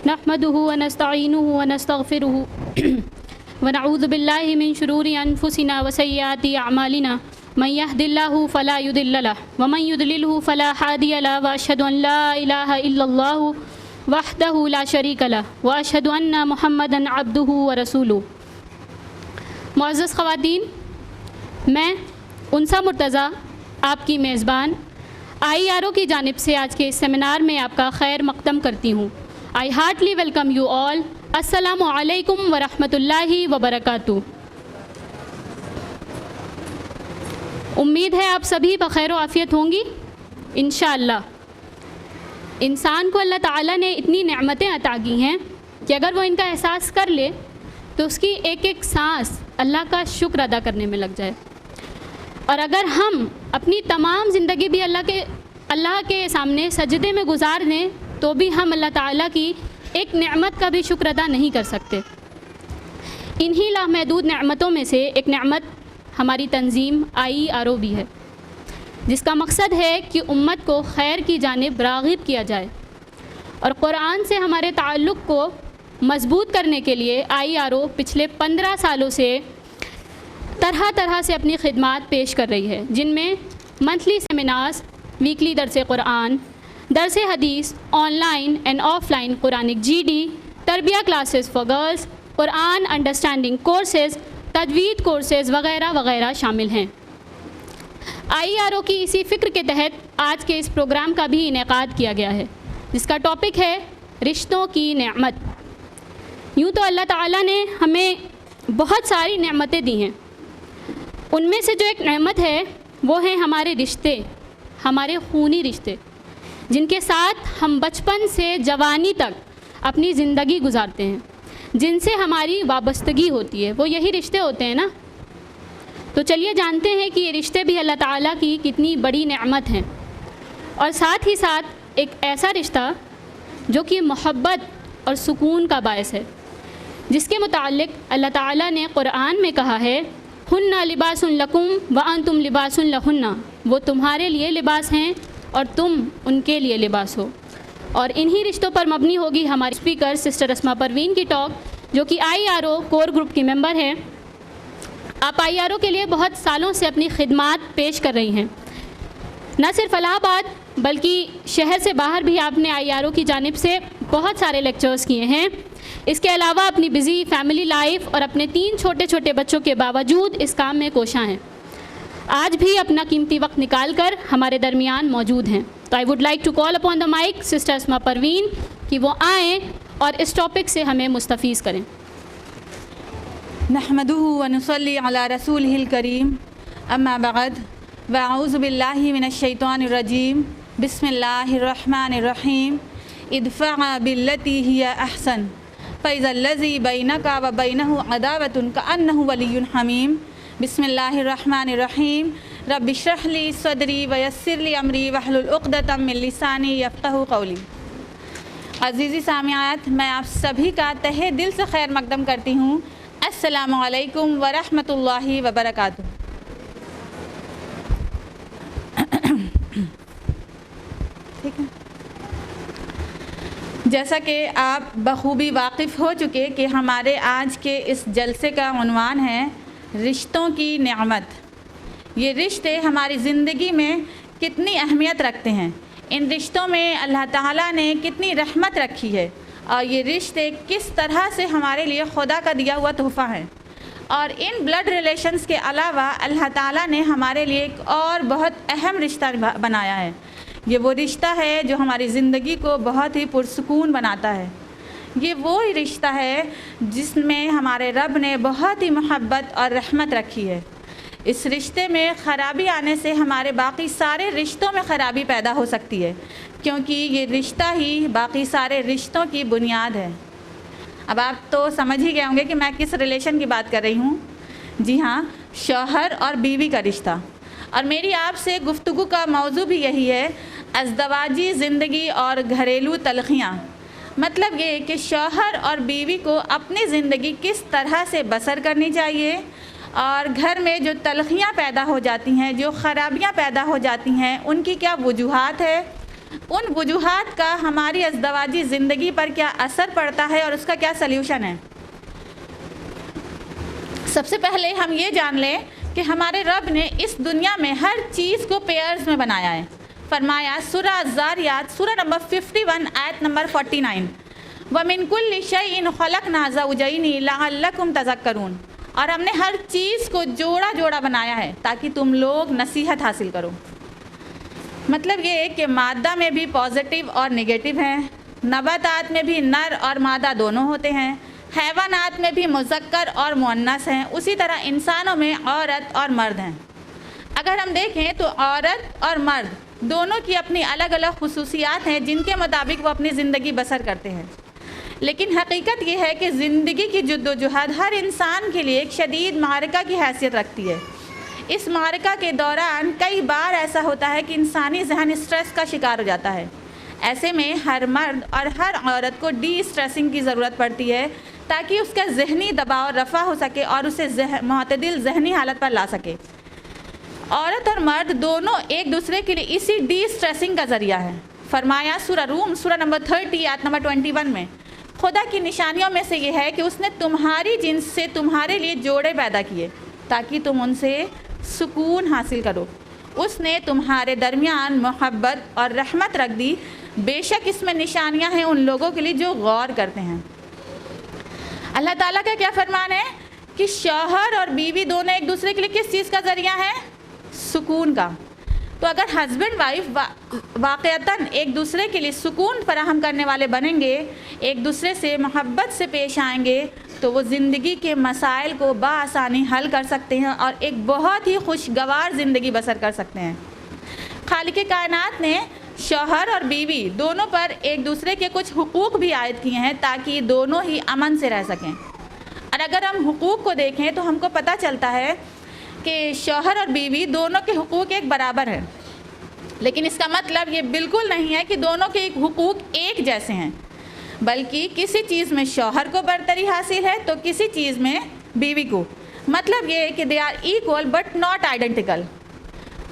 نحمده ونستعينه ونستغفره ونعوذ بالله من شرور أنفسنا وسيئات أعمالنا من يهد الله فلا يضل له ومن يضلله فلا هادي له وأشهد أن لا إله إلا الله وحده لا شريك له وأشهد أن محمدا عبده ورسوله۔ معزز خواتین، میں انسا مرتضیٰ آپ کی میزبان IRO کی جانب سے آج کے اس سیمینار میں آپ کا خیر مقدم کرتی ہوں۔ I heartily welcome you all۔ السلام علیکم ورحمۃ اللہ وبرکاتہ۔ امید ہے آپ سبھی بخیر و عافیت ہوں گی انشاءاللہ۔ انسان کو اللہ تعالیٰ نے اتنی نعمتیں عطا کی ہیں کہ اگر وہ ان کا احساس کر لے تو اس کی ایک ایک سانس اللہ کا شکر ادا کرنے میں لگ جائے، اور اگر ہم اپنی تمام زندگی بھی اللہ کے سامنے سجدے میں گزار دیں تو بھی ہم اللہ تعالیٰ کی ایک نعمت کا بھی شکر ادا نہیں کر سکتے۔ انہی لامحدود نعمتوں میں سے ایک نعمت ہماری تنظیم IRO بھی ہے، جس کا مقصد ہے کہ امت کو خیر کی جانب راغب کیا جائے، اور قرآن سے ہمارے تعلق کو مضبوط کرنے کے لیے IRO پچھلے 15 سالوں سے طرح طرح سے اپنی خدمات پیش کر رہی ہے، جن میں منتھلی سیمینارز، ویکلی درس قرآن، درس حدیث، online and offline Quranic GD، تربیہ کلاسز فار گرلز، قرآن انڈرسٹینڈنگ کورسز، تجوید کورسز وغیرہ وغیرہ شامل ہیں۔ IRO کی اسی فکر کے تحت آج کے اس پروگرام کا بھی انعقاد کیا گیا ہے، جس کا ٹاپک ہے رشتوں کی نعمت۔ یوں تو اللہ تعالیٰ نے ہمیں بہت ساری نعمتیں دی ہیں، ان میں سے جو ایک نعمت ہے وہ ہیں ہمارے رشتے، ہمارے خونی رشتے، جن کے ساتھ ہم بچپن سے جوانی تک اپنی زندگی گزارتے ہیں، جن سے ہماری وابستگی ہوتی ہے، وہ یہی رشتے ہوتے ہیں نا۔ تو چلیے جانتے ہیں کہ یہ رشتے بھی اللہ تعالیٰ کی کتنی بڑی نعمت ہیں، اور ساتھ ہی ساتھ ایک ایسا رشتہ جو کہ محبت اور سکون کا باعث ہے، جس کے متعلق اللہ تعالیٰ نے قرآن میں کہا ہے ہن لباس لکم وانتم لباس لہن، وہ تمہارے لیے لباس ہیں اور تم ان کے لیے لباس ہو۔ اور انہی رشتوں پر مبنی ہوگی ہماری اسپیکر سسٹر اسما پروین کی ٹاک، جو کہ IRO کور گروپ کی ممبر ہیں۔ آپ IRO کے لیے بہت سالوں سے اپنی خدمات پیش کر رہی ہیں، نہ صرف الہ آباد بلکہ شہر سے باہر بھی آپ نے IRO کی جانب سے بہت سارے لیکچرز کیے ہیں۔ اس کے علاوہ اپنی بزی فیملی لائف اور اپنے 3 چھوٹے چھوٹے بچوں کے باوجود اس کام میں کوشاں ہیں، آج بھی اپنا قیمتی وقت نکال کر ہمارے درمیان موجود ہیں۔ تو I would like to call upon the mic sister Asma Parveen کہ وہ آئیں اور اس ٹاپک سے ہمیں مستفیض کریں۔ نحمدہ ونصلی علی رسولہ الکریم، اما بعد، واعوذ باللہ من الشیطان الرجیم، بسم اللہ الرحمن الرحیم۔ ادفع باللتی ہی احسن فاذا الذی بینک وبینہ عداوۃ کأنہ ولی حمیم۔ بسم اللہ الرحمن الرحیم۔ رب اشرح لی صدری ویسر لی امری واحلل عقدۃ من لسانی یفقہوا قولی۔ عزیزی سامعات، میں آپ سبھی کا تہہ دل سے خیر مقدم کرتی ہوں۔ السلام علیکم ورحمۃ اللہ وبرکاتہ۔ ٹھیک ہے، جیسا کہ آپ بخوبی واقف ہو چکے کہ ہمارے آج کے اس جلسے کا عنوان ہے رشتوں کی نعمت۔ یہ رشتے ہماری زندگی میں کتنی اہمیت رکھتے ہیں، ان رشتوں میں اللہ تعالیٰ نے کتنی رحمت رکھی ہے، اور یہ رشتے کس طرح سے ہمارے لیے خدا کا دیا ہوا تحفہ ہے۔ اور ان بلڈ ریلیشنز کے علاوہ اللہ تعالیٰ نے ہمارے لیے ایک اور بہت اہم رشتہ بنایا ہے۔ یہ وہ رشتہ ہے جو ہماری زندگی کو بہت ہی پرسکون بناتا ہے۔ یہ وہ رشتہ ہے جس میں ہمارے رب نے بہت ہی محبت اور رحمت رکھی ہے۔ اس رشتے میں خرابی آنے سے ہمارے باقی سارے رشتوں میں خرابی پیدا ہو سکتی ہے، کیونکہ یہ رشتہ ہی باقی سارے رشتوں کی بنیاد ہے۔ اب آپ تو سمجھ ہی گئے ہوں گے کہ میں کس ریلیشن کی بات کر رہی ہوں۔ جی ہاں، شوہر اور بیوی کا رشتہ۔ اور میری آپ سے گفتگو کا موضوع بھی یہی ہے، ازدواجی زندگی اور گھریلو تلخیاں۔ مطلب یہ کہ شوہر اور بیوی کو اپنی زندگی کس طرح سے بسر کرنی چاہیے، اور گھر میں جو تلخیاں پیدا ہو جاتی ہیں، جو خرابیاں پیدا ہو جاتی ہیں، ان کی کیا وجوہات ہے، ان وجوہات کا ہماری ازدواجی زندگی پر کیا اثر پڑتا ہے اور اس کا کیا سلیوشن ہے۔ سب سے پہلے ہم یہ جان لیں کہ ہمارے رب نے اس دنیا میں ہر چیز کو پیئرز میں بنایا ہے۔ فرمایا سورہ الذاریات سورہ نمبر 51 آیت نمبر 49، وَمِن كُلِّ شَيْءٍ خَلَقْنَا زَوْجَيْنِ لَعَلَّكُمْ تَذَكَّرُونَ، اور ہم نے ہر چیز کو جوڑا جوڑا بنایا ہے تاکہ تم لوگ نصیحت حاصل کرو۔ مطلب یہ ہے کہ مادہ میں بھی پازیٹیو اور نگیٹو ہیں، نباتات میں بھی نر اور مادہ دونوں ہوتے ہیں، حیوانات میں بھی مذکر اور مؤنث ہیں، اسی طرح انسانوں میں عورت اور مرد ہیں۔ اگر ہم دیکھیں تو عورت اور مرد دونوں کی اپنی الگ الگ خصوصیات ہیں جن کے مطابق وہ اپنی زندگی بسر کرتے ہیں، لیکن حقیقت یہ ہے کہ زندگی کی جدوجہد ہر انسان کے لیے ایک شدید معرکہ کی حیثیت رکھتی ہے۔ اس معرکہ کے دوران کئی بار ایسا ہوتا ہے کہ انسانی ذہن اسٹریس کا شکار ہو جاتا ہے۔ ایسے میں ہر مرد اور ہر عورت کو ڈی اسٹریسنگ کی ضرورت پڑتی ہے تاکہ اس کا ذہنی دباؤ رفع ہو سکے اور اسے معتدل ذہنی حالت پر لا سکے۔ عورت اور مرد دونوں ایک دوسرے کے لیے اسی ڈی اسٹریسنگ کا ذریعہ ہے۔ فرمایا سورہ روم سورہ نمبر 30 آیت نمبر 21 میں، خدا کی نشانیوں میں سے یہ ہے کہ اس نے تمہاری جنس سے تمہارے لیے جوڑے پیدا کیے تاکہ تم ان سے سکون حاصل کرو۔ اس نے تمہارے درمیان محبت اور رحمت رکھ دی، بے شک اس میں نشانیاں ہیں ان لوگوں کے لیے جو غور کرتے ہیں۔ اللہ تعالیٰ کا کیا فرمان ہے کہ شوہر اور بیوی دونوں ایک دوسرے کے لیے کس چیز کا ذریعہ ہیں؟ سکون کا۔ تو اگر ہسبینڈ وائف واقعتاً ایک دوسرے کے لیے سکون فراہم کرنے والے بنیں گے، ایک دوسرے سے محبت سے پیش آئیں گے، تو وہ زندگی کے مسائل کو بآسانی حل کر سکتے ہیں اور ایک بہت ہی خوشگوار زندگی بسر کر سکتے ہیں۔ خالق کائنات نے شوہر اور بیوی دونوں پر ایک دوسرے کے کچھ حقوق بھی عائد کیے ہیں تاکہ دونوں ہی امن سے رہ سکیں۔ اور اگر ہم حقوق کو دیکھیں تو ہم کو پتہ چلتا ہے کہ شوہر اور بیوی دونوں کے حقوق ایک برابر ہیں، لیکن اس کا مطلب یہ بالکل نہیں ہے کہ دونوں کے حقوق ایک جیسے ہیں، بلکہ کسی چیز میں شوہر کو برتری حاصل ہے تو کسی چیز میں بیوی کو۔ مطلب یہ ہے کہ they are equal but not identical.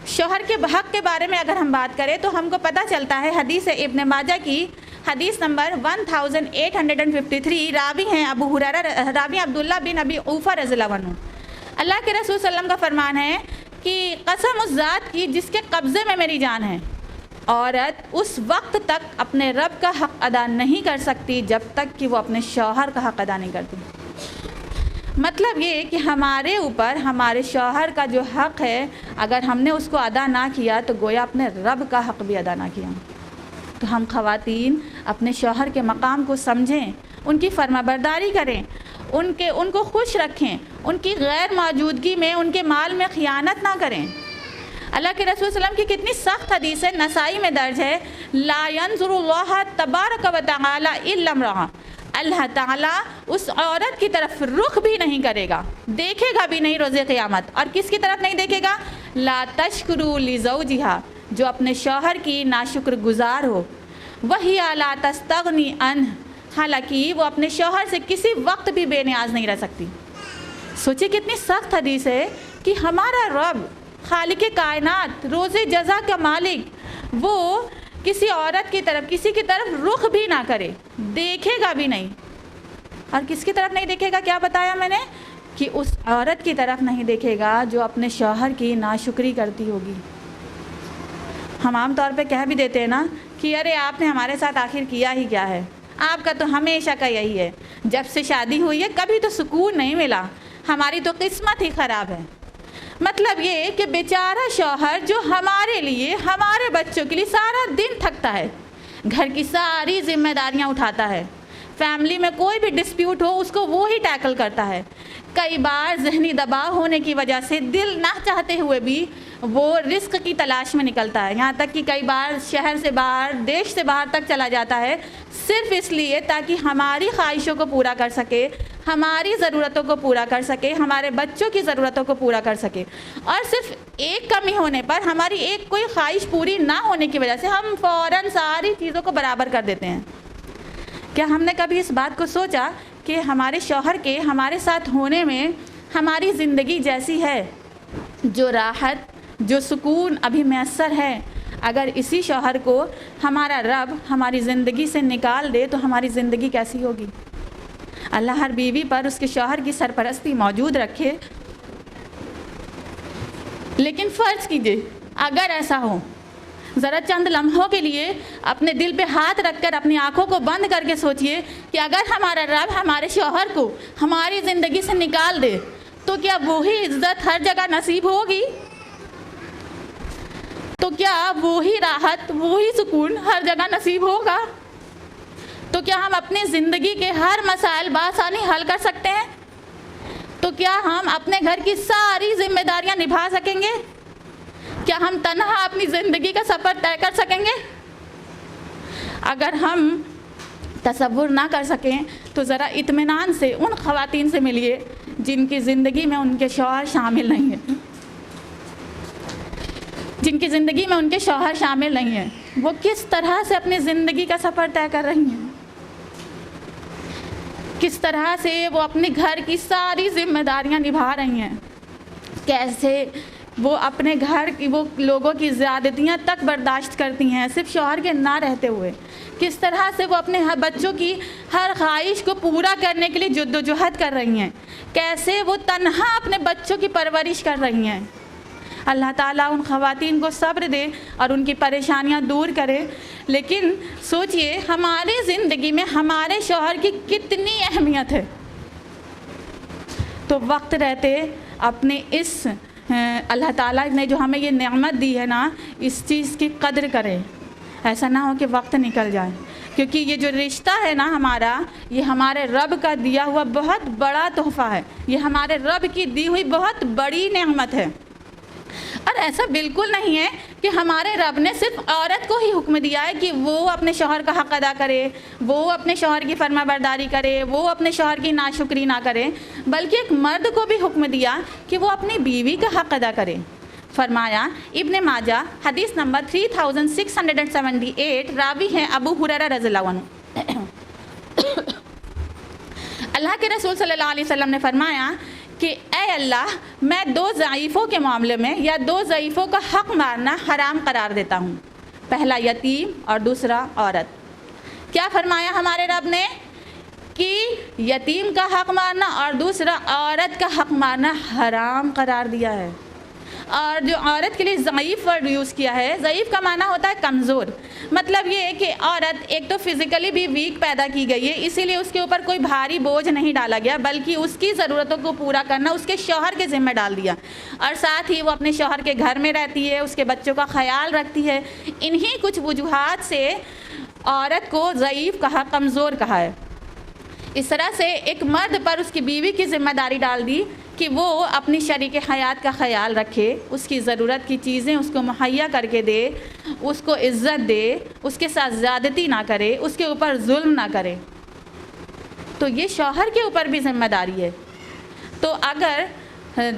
شوہر کے حق کے بارے میں اگر ہم بات کریں تو ہم کو پتہ چلتا ہے حدیث ابن ماجہ کی حدیث نمبر 1853، راوی ہیں ابو ہریرہ، راوی عبداللہ بن ابی اوفہ رضی اللہ عنہ۔ اللہ کے رسول صلی اللہ علیہ وسلم کا فرمان ہے کہ قسم اس ذات کی جس کے قبضے میں میری جان ہے، عورت اس وقت تک اپنے رب کا حق ادا نہیں کر سکتی جب تک کہ وہ اپنے شوہر کا حق ادا نہیں کرتی۔ مطلب یہ کہ ہمارے اوپر ہمارے شوہر کا جو حق ہے، اگر ہم نے اس کو ادا نہ کیا تو گویا اپنے رب کا حق بھی ادا نہ کیا۔ تو ہم خواتین اپنے شوہر کے مقام کو سمجھیں، ان کی فرما برداری کریں، ان کو خوش رکھیں، ان کی غیر موجودگی میں ان کے مال میں خیانت نہ کریں۔ اللہ کے رسول صلی اللہ علیہ وسلم کی کتنی سخت حدیث ہے، نسائی میں درج ہے، لا ينظر اللہ تبارک و تعالی الا امرأۃ، اللہ تعالیٰ اس عورت کی طرف رخ بھی نہیں کرے گا، دیکھے گا بھی نہیں روز قیامت۔ اور کس کی طرف نہیں دیکھے گا؟ لا تشکروا لزوجہا، جو اپنے شوہر کی ناشکر گزار ہو، وہی لا تستغنی عنہ، حالانکہ وہ اپنے شوہر سے کسی وقت بھی بے نیاز نہیں رہ سکتی۔ سوچے کتنی سخت حدیث ہے کہ ہمارا رب خالق کائنات، روز جزا کا مالک، وہ کسی عورت کی طرف، کسی کی طرف رخ بھی نہ کرے، دیکھے گا بھی نہیں۔ اور کس کی طرف نہیں دیکھے گا؟ کیا بتایا میں نے کہ اس عورت کی طرف نہیں دیکھے گا جو اپنے شوہر کی ناشکری کرتی ہوگی۔ ہم عام طور پہ کہہ بھی دیتے ہیں نا کہ ارے آپ نے ہمارے ساتھ آخر کیا ہی کیا ہے، آپ کا تو ہمیشہ کا یہی ہے، جب سے شادی ہوئی ہے کبھی تو سکون نہیں ملا، ہماری تو قسمت ہی خراب ہے۔ مطلب یہ کہ بیچارہ شوہر جو ہمارے لیے، ہمارے بچوں کے لیے سارا دن تھکتا ہے، گھر کی ساری ذمہ داریاں اٹھاتا ہے، فیملی میں کوئی بھی ڈسپیوٹ ہو اس کو وہی ٹیکل کرتا ہے، کئی بار ذہنی دباؤ ہونے کی وجہ سے دل نہ چاہتے ہوئے بھی وہ رزق کی تلاش میں نکلتا ہے، یہاں تک کہ کئی بار شہر سے باہر، دیش سے باہر تک چلا جاتا ہے، صرف اس لیے تاکہ ہماری خواہشوں کو پورا کر سکے، ہماری ضرورتوں کو پورا کر سکے، ہمارے بچوں کی ضرورتوں کو پورا کر سکے۔ اور صرف ایک کمی ہونے پر، ہماری ایک کوئی خواہش پوری نہ ہونے کی وجہ سے ہم فوراً ساری چیزوں کو برابر کر دیتے ہیں۔ کیا ہم نے کبھی اس بات کو سوچا کہ ہمارے شوہر کے ہمارے ساتھ ہونے میں ہماری زندگی جیسی ہے، جو راحت، جو سکون ابھی میسر ہے، اگر اسی شوہر کو ہمارا رب ہماری زندگی سے نکال دے تو ہماری زندگی کیسی ہوگی؟ اللہ ہر بیوی پر اس کے شوہر کی سرپرستی موجود رکھے، لیکن فرض کیجئے اگر ایسا ہو، ذرا چند لمحوں کے لیے اپنے دل پہ ہاتھ رکھ کر اپنی آنکھوں کو بند کر کے سوچئے کہ اگر ہمارا رب ہمارے شوہر کو ہماری زندگی سے نکال دے تو کیا وہی عزت ہر جگہ نصیب ہوگی؟ تو کیا وہی راحت، وہی سکون ہر جگہ نصیب ہوگا؟ تو کیا ہم اپنی زندگی کے ہر مسائل بآسانی حل کر سکتے ہیں؟ تو کیا ہم اپنے گھر کی ساری ذمہ داریاں نبھا سکیں گے؟ کیا ہم تنہا اپنی زندگی کا سفر طے کر سکیں گے؟ اگر ہم تصور نہ کر سکیں تو ذرا اطمینان سے ان خواتین سے ملیے جن کی زندگی میں ان کے شوہر شامل نہیں ہیں، جن کی زندگی میں ان کے شوہر شامل نہیں ہیں، وہ کس طرح سے اپنی زندگی کا سفر طے کر رہی ہیں، کس طرح سے وہ اپنے گھر کی ساری ذمہ داریاں نبھا رہی ہیں، کیسے وہ اپنے گھر کی وہ لوگوں کی زیادتیاں تک برداشت کرتی ہیں صرف شوہر کے نہ رہتے ہوئے، کس طرح سے وہ اپنے بچوں کی ہر خواہش کو پورا کرنے کے لیے جد و جہد کر رہی ہیں، کیسے وہ تنہا اپنے بچوں کی پرورش کر رہی ہیں۔ اللہ تعالیٰ ان خواتین کو صبر دے اور ان کی پریشانیاں دور کرے، لیکن سوچئے ہماری زندگی میں ہمارے شوہر کی کتنی اہمیت ہے، تو وقت رہتے اپنے اس اللہ تعالیٰ نے جو ہمیں یہ نعمت دی ہے نا، اس چیز کی قدر کرے، ایسا نہ ہو کہ وقت نکل جائے، کیونکہ یہ جو رشتہ ہے نا ہمارا، یہ ہمارے رب کا دیا ہوا بہت بڑا تحفہ ہے، یہ ہمارے رب کی دی ہوئی بہت بڑی نعمت ہے۔ اور ایسا بالکل نہیں ہے کہ ہمارے رب نے صرف عورت کو ہی حکم دیا ہے کہ وہ اپنے شوہر کا حق ادا کرے، وہ اپنے شوہر کی فرما برداری کرے، وہ اپنے شوہر کی ناشکری نہ کرے، بلکہ ایک مرد کو بھی حکم دیا کہ وہ اپنی بیوی کا حق ادا کرے۔ فرمایا، ابن ماجہ حدیث نمبر 3678، راوی ہیں ابو ہریرہ رضی اللہ عنہ۔ اللہ کے رسول صلی اللہ علیہ وسلم نے فرمایا کہ اے اللہ، میں دو ضعیفوں کے معاملے میں یا دو ضعیفوں کا حق مارنا حرام قرار دیتا ہوں، پہلا یتیم اور دوسرا عورت۔ کیا فرمایا ہمارے رب نے؟ کہ یتیم کا حق مارنا اور دوسرا عورت کا حق مارنا حرام قرار دیا ہے۔ اور جو عورت کے لیے ضعیف ورڈ یوز کیا ہے، ضعیف کا معنی ہوتا ہے کمزور، مطلب یہ ہے کہ عورت ایک تو فزیکلی بھی ویک پیدا کی گئی ہے، اسی لیے اس کے اوپر کوئی بھاری بوجھ نہیں ڈالا گیا، بلکہ اس کی ضرورتوں کو پورا کرنا اس کے شوہر کے ذمہ ڈال دیا، اور ساتھ ہی وہ اپنے شوہر کے گھر میں رہتی ہے، اس کے بچوں کا خیال رکھتی ہے۔ انہی کچھ وجوہات سے عورت کو ضعیف کہا، کمزور کہا ہے۔ اس طرح سے ایک مرد پر اس کی بیوی کی ذمہ داری ڈال دی کہ وہ اپنی شریک حیات کا خیال رکھے، اس کی ضرورت کی چیزیں اس کو مہیا کر کے دے، اس کو عزت دے، اس کے ساتھ زیادتی نہ کرے، اس کے اوپر ظلم نہ کرے۔ تو یہ شوہر کے اوپر بھی ذمہ داری ہے۔ تو اگر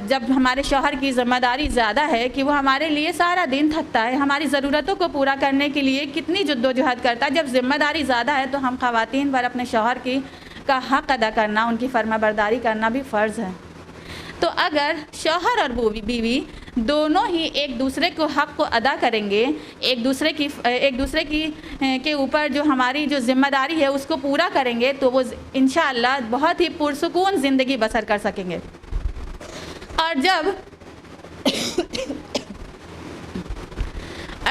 جب ہمارے شوہر کی ذمہ داری زیادہ ہے کہ وہ ہمارے لیے سارا دن تھکتا ہے، ہماری ضرورتوں کو پورا کرنے کے لیے کتنی جد و جہد کرتا ہے، جب ذمہ داری زیادہ ہے تو ہم خواتین پر اپنے شوہر کا حق ادا کرنا، ان کی فرما برداری کرنا بھی فرض ہے۔ تو اگر شوہر اور بیوی دونوں ہی ایک دوسرے کو حق کو ادا کریں گے، ایک دوسرے کے اوپر جو ہماری جو ذمہ داری ہے اس کو پورا کریں گے، تو وہ انشاءاللہ بہت ہی پرسکون زندگی بسر کر سکیں گے۔ اور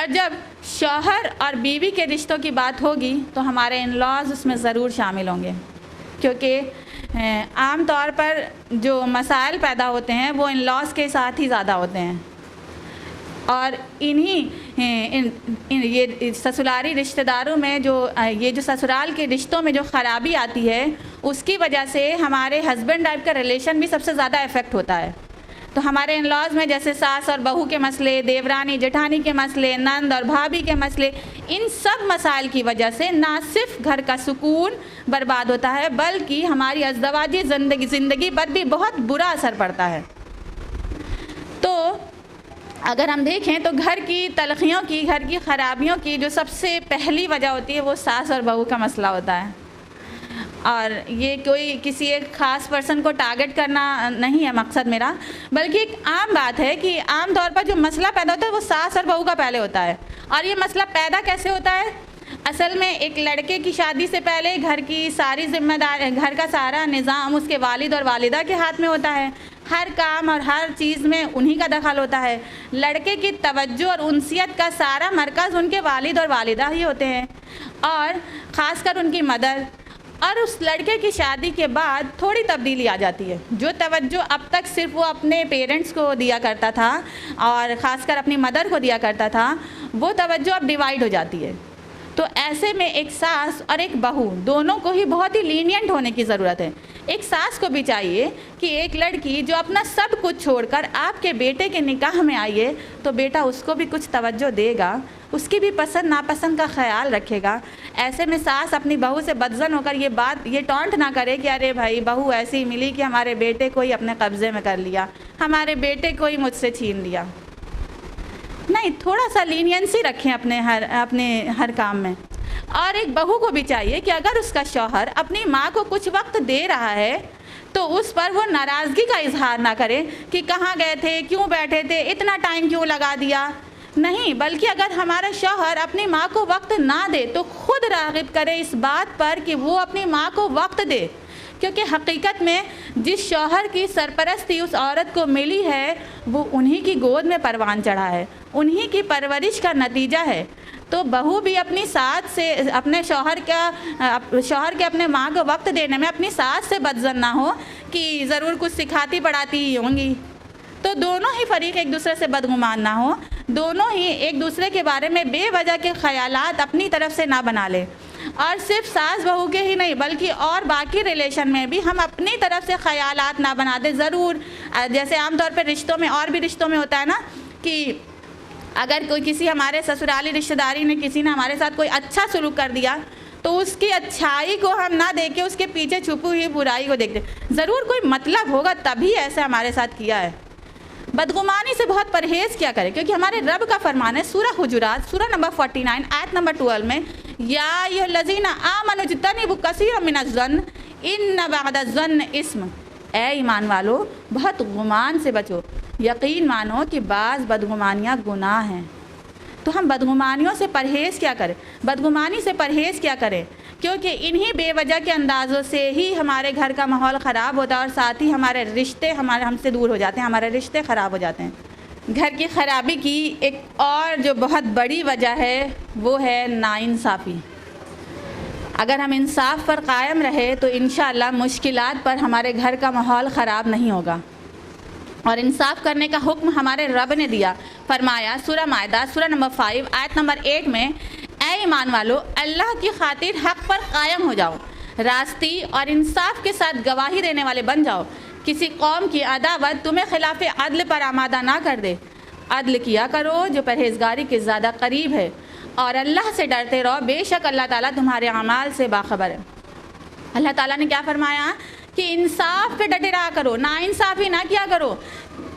جب شوہر اور بیوی کے رشتوں کی بات ہوگی تو ہمارے ان لاز اس میں ضرور شامل ہوں گے، کیونکہ عام طور پر جو مسائل پیدا ہوتے ہیں وہ ان لاز کے ساتھ ہی زیادہ ہوتے ہیں، اور یہ سسرالی رشتہ داروں میں یہ جو سسرال کے رشتوں میں جو خرابی آتی ہے، اس کی وجہ سے ہمارے ہسبینڈ وائف کا ریلیشن بھی سب سے زیادہ افیکٹ ہوتا ہے۔ تو ہمارے ان لاز میں جیسے ساس اور بہو کے مسئلے، دیورانی جٹھانی کے مسئلے، نند اور بھابھی کے مسئلے، ان سب مسائل کی وجہ سے نہ صرف گھر کا سکون برباد ہوتا ہے بلکہ ہماری ازدواجی زندگی پر بھی بہت برا اثر پڑتا ہے۔ تو اگر ہم دیکھیں تو گھر کی تلخیوں کی، گھر کی خرابیوں کی جو سب سے پہلی وجہ ہوتی ہے وہ ساس اور بہو کا مسئلہ ہوتا ہے، اور یہ کوئی کسی ایک خاص پرسن کو ٹارگٹ کرنا نہیں ہے مقصد میرا، بلکہ ایک عام بات ہے کہ عام طور پر جو مسئلہ پیدا ہوتا ہے وہ ساس اور بہو کا پہلے ہوتا ہے. اور یہ مسئلہ پیدا کیسے ہوتا ہے؟ اصل میں ایک لڑکے کی شادی سے پہلے گھر کی ساری ذمہ داری، گھر کا سارا نظام اس کے والد اور والدہ کے ہاتھ میں ہوتا ہے. ہر کام اور ہر چیز میں انہی کا دخل ہوتا ہے. لڑکے کی توجہ اور انسیت کا سارا مرکز ان کے والد اور والدہ ہی ہوتے ہیں، اور خاص کر ان کی مدر. اور اس لڑکے کی شادی کے بعد تھوڑی تبدیلی آ جاتی ہے. جو توجہ اب تک صرف وہ اپنے پیرنٹس کو دیا کرتا تھا اور خاص کر اپنی مدر کو دیا کرتا تھا، وہ توجہ اب ڈیوائیڈ ہو جاتی ہے. تو ایسے میں ایک ساس اور ایک بہو دونوں کو ہی بہت ہی لینینٹ ہونے کی ضرورت ہے. ایک ساس کو بھی چاہیے کہ ایک لڑکی جو اپنا سب کچھ چھوڑ کر آپ کے بیٹے کے نکاح میں آئی ہے تو بیٹا اس کو بھی کچھ توجہ دے گا، اس کی بھی پسند ناپسند کا خیال رکھے گا. ایسے میں ساس اپنی بہو سے بدظن ہو کر یہ ٹونٹ نہ کرے کہ ارے بھائی بہو ایسی ملی کہ ہمارے بیٹے کو ہی اپنے قبضے میں کر لیا، ہمارے بیٹے کو ہی مجھ سے چھین لیا. نہیں، تھوڑا سا لینینسی رکھیں اپنے ہر کام میں. اور ایک بہو کو بھی چاہیے کہ اگر اس کا شوہر اپنی ماں کو کچھ وقت دے رہا ہے تو اس پر وہ ناراضگی کا اظہار نہ کرے کہ کہاں گئے تھے، کیوں بیٹھے تھے، اتنا ٹائم کیوں لگا دیا. نہیں، بلکہ اگر ہمارا شوہر اپنی ماں کو وقت نہ دے تو خود راغب کرے اس بات پر کہ وہ اپنی ماں کو وقت دے. کیونکہ حقیقت میں جس شوہر کی سرپرستی اس عورت کو ملی ہے وہ انہی کی گود میں پروان چڑھا ہے، انہی کی پرورش کا نتیجہ ہے. تو بہو بھی اپنی ساس سے اپنے شوہر کے اپنے ماں کو وقت دینے میں اپنی ساس سے بدظن نہ ہو کہ ضرور کچھ سکھاتی پڑھاتی ہی ہوں گی. تو دونوں ہی فریق ایک دوسرے سے بدگمان نہ ہو، دونوں ہی ایک دوسرے کے بارے میں بے وجہ کے خیالات اپنی طرف سے نہ بنا لیں. اور صرف ساس بہو کے ہی نہیں بلکہ اور باقی ریلیشن میں بھی ہم اپنی طرف سے خیالات نہ بنا دیں. ضرور جیسے عام طور پہ رشتوں میں اور بھی رشتوں میں ہوتا ہے نا کہ اگر کوئی کسی ہمارے سسرالی رشتہ داری نے کسی نے ہمارے ساتھ کوئی اچھا سلوک کر دیا تو اس کی اچھائی کو ہم نہ دیکھ کے اس کے پیچھے چھپی ہوئی برائی کو دیکھتے. ضرور کوئی مطلب ہوگا تبھی ایسے ہمارے ساتھ کیا ہے. بدگمانی سے بہت پرہیز کیا کرے، کیونکہ ہمارے رب کا فرمان ہے سورہ حجرات سورہ نمبر 49 آیت نمبر 12 میں، یا ایھا الذین آمنوا اجتنبوا کثیرا من الظن ان بعض الظن اسم. اے ایمان والو بہت گمان سے بچو، یقین مانو کہ بعض بدگمانیاں گناہ ہیں. تو ہم بدگمانیوں سے پرہیز کیا کریں، بدگمانی سے پرہیز کیا کریں، کیونکہ انہی بے وجہ کے اندازوں سے ہی ہمارے گھر کا ماحول خراب ہوتا ہے اور ساتھ ہی ہمارے رشتے ہم سے دور ہو جاتے ہیں، ہمارے رشتے خراب ہو جاتے ہیں. گھر کی خرابی کی ایک اور جو بہت بڑی وجہ ہے وہ ہے ناانصافی. اگر ہم انصاف پر قائم رہے تو انشاءاللہ مشکلات پر ہمارے گھر کا ماحول خراب نہیں ہوگا. اور انصاف کرنے کا حکم ہمارے رب نے دیا. فرمایا سورہ مائدہ سورہ نمبر 5 آیت نمبر 8 میں، اے ایمان والو اللہ کی خاطر حق پر قائم ہو جاؤ، راستی اور انصاف کے ساتھ گواہی دینے والے بن جاؤ. کسی قوم کی عداوت تمہیں خلاف عدل پر آمادہ نہ کر دے. عدل کیا کرو جو پرہیزگاری کے زیادہ قریب ہے، اور اللہ سے ڈرتے رہو، بے شک اللہ تعالیٰ تمہارے اعمال سے باخبر ہے. اللہ تعالیٰ نے کیا فرمایا کہ انصاف پہ ڈٹے رہا کرو، ناانصافی نہ کیا کرو.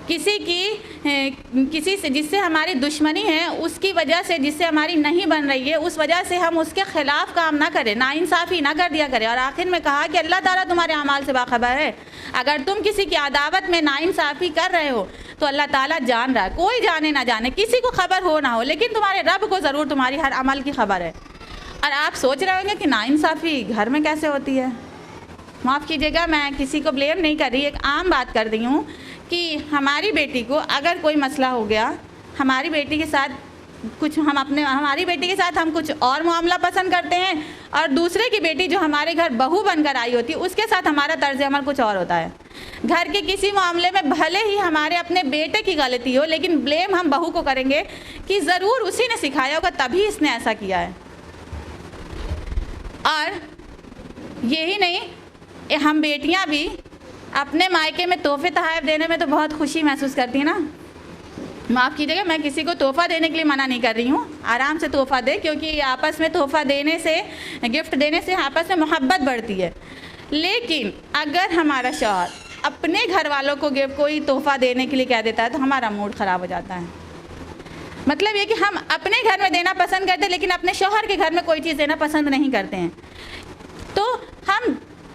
کسی سے جس سے ہماری دشمنی ہے، اس کی وجہ سے جس سے ہماری نہیں بن رہی ہے، اس وجہ سے ہم اس کے خلاف کام نہ کریں، ناانصافی نہ کر دیا کریں. اور آخر میں کہا کہ اللہ تعالیٰ تمہارے اعمال سے باخبر ہے. اگر تم کسی کی عداوت میں ناانصافی کر رہے ہو تو اللہ تعالیٰ جان رہا ہے. کوئی جانے نہ جانے، کسی کو خبر ہو نہ ہو، لیکن تمہارے رب کو ضرور تمہاری ہر عمل کی خبر ہے. اور آپ سوچ رہے ہوں گے کہ ناانصافی گھر میں کیسے ہوتی ہے. معاف کیجیے گا، میں کسی کو بلیم نہیں کر رہی، ایک عام بات کر رہی ہوں کہ ہماری بیٹی کو اگر کوئی مسئلہ ہو گیا، ہماری بیٹی کے ساتھ ہم کچھ اور معاملہ پسند کرتے ہیں، اور دوسرے کی بیٹی جو ہمارے گھر بہو بن کر آئی ہوتی ہے اس کے ساتھ ہمارا طرز عمل کچھ اور ہوتا ہے. گھر کے کسی معاملے میں بھلے ہی ہمارے اپنے بیٹے کی غلطی ہو، لیکن بلیم ہم بہو کو کریں گے کہ ضرور اسی نے سکھایا ہوگا تبھی اس نے ایسا کیا ہے. اور یہی نہیں، ہم بیٹیاں بھی اپنے مائکے میں تحفے تحائف دینے میں تو بہت خوشی محسوس کرتی ہیں نا. معاف کیجیے گا، میں کسی کو تحفہ دینے کے لیے منع نہیں کر رہی ہوں، آرام سے تحفہ دے، کیونکہ آپس میں تحفہ دینے سے، گفٹ دینے سے آپس میں محبت بڑھتی ہے. لیکن اگر ہمارا شوہر اپنے گھر والوں کو کوئی تحفہ دینے کے لیے کہہ دیتا ہے تو ہمارا موڈ خراب ہو جاتا ہے. مطلب یہ کہ ہم اپنے گھر میں دینا پسند کرتے ہیں لیکن اپنے شوہر کے گھر میں کوئی چیز دینا پسند نہیں کرتے ہیں. تو ہم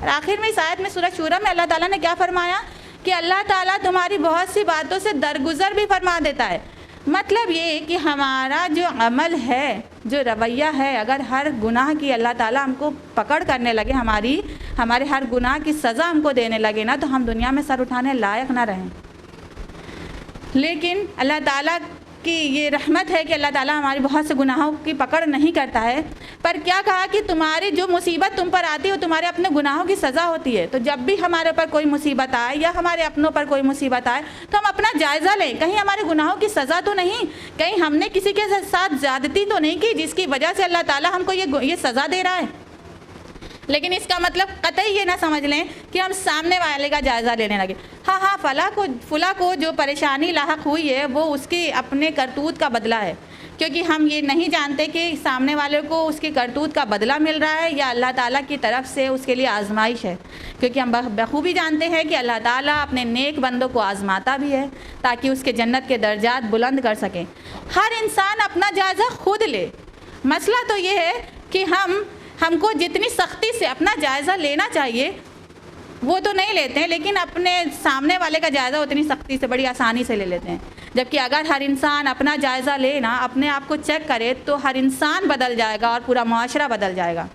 اور آخر میں اس آیت میں سورہ شورى میں اللہ تعالیٰ نے کیا فرمایا کہ اللہ تعالیٰ تمہاری بہت سی باتوں سے درگزر بھی فرما دیتا ہے. مطلب یہ کہ ہمارا جو عمل ہے، جو رویہ ہے، اگر ہر گناہ کی اللہ تعالیٰ ہم کو پکڑ کرنے لگے، ہمارے ہر گناہ کی سزا ہم کو دینے لگے نا، تو ہم دنیا میں سر اٹھانے لائق نہ رہیں. لیکن اللہ تعالیٰ کی یہ رحمت ہے کہ اللہ تعالیٰ ہماری بہت سے گناہوں کی پکڑ نہیں کرتا ہے. پر کیا کہا کہ تمہاری جو مصیبت تم پر آتی ہے وہ تمہارے اپنے گناہوں کی سزا ہوتی ہے. تو جب بھی ہمارے اوپر کوئی مصیبت آئے یا ہمارے اپنوں پر کوئی مصیبت آئے تو ہم اپنا جائزہ لیں، کہیں ہمارے گناہوں کی سزا تو نہیں، کہیں ہم نے کسی کے ساتھ زیادتی تو نہیں کی جس کی وجہ سے اللہ تعالیٰ ہم کو یہ سزا دے رہا ہے. لیکن اس کا مطلب قطعی یہ نہ سمجھ لیں کہ ہم سامنے والے کا جائزہ لینے لگے. ہاں فلاں کو جو پریشانی لاحق ہوئی ہے وہ اس کی اپنے کرتوت کا بدلہ ہے، کیونکہ ہم یہ نہیں جانتے کہ سامنے والے کو اس کی کرتوت کا بدلہ مل رہا ہے یا اللہ تعالیٰ کی طرف سے اس کے لیے آزمائش ہے. کیونکہ ہم بخوبی جانتے ہیں کہ اللہ تعالیٰ اپنے نیک بندوں کو آزماتا بھی ہے تاکہ اس کے جنت کے درجات بلند کر سکیں. ہر انسان اپنا جائزہ خود لے. مسئلہ تو یہ ہے کہ ہم کو جتنی سختی سے اپنا جائزہ لینا چاہیے وہ تو نہیں لیتے ہیں، لیکن اپنے سامنے والے کا جائزہ اتنی سختی سے بڑی آسانی سے لے لیتے ہیں. جبکہ اگر ہر انسان اپنا جائزہ لے نا، اپنے آپ کو چیک کرے، تو ہر انسان بدل جائے گا اور پورا معاشرہ بدل جائے گا.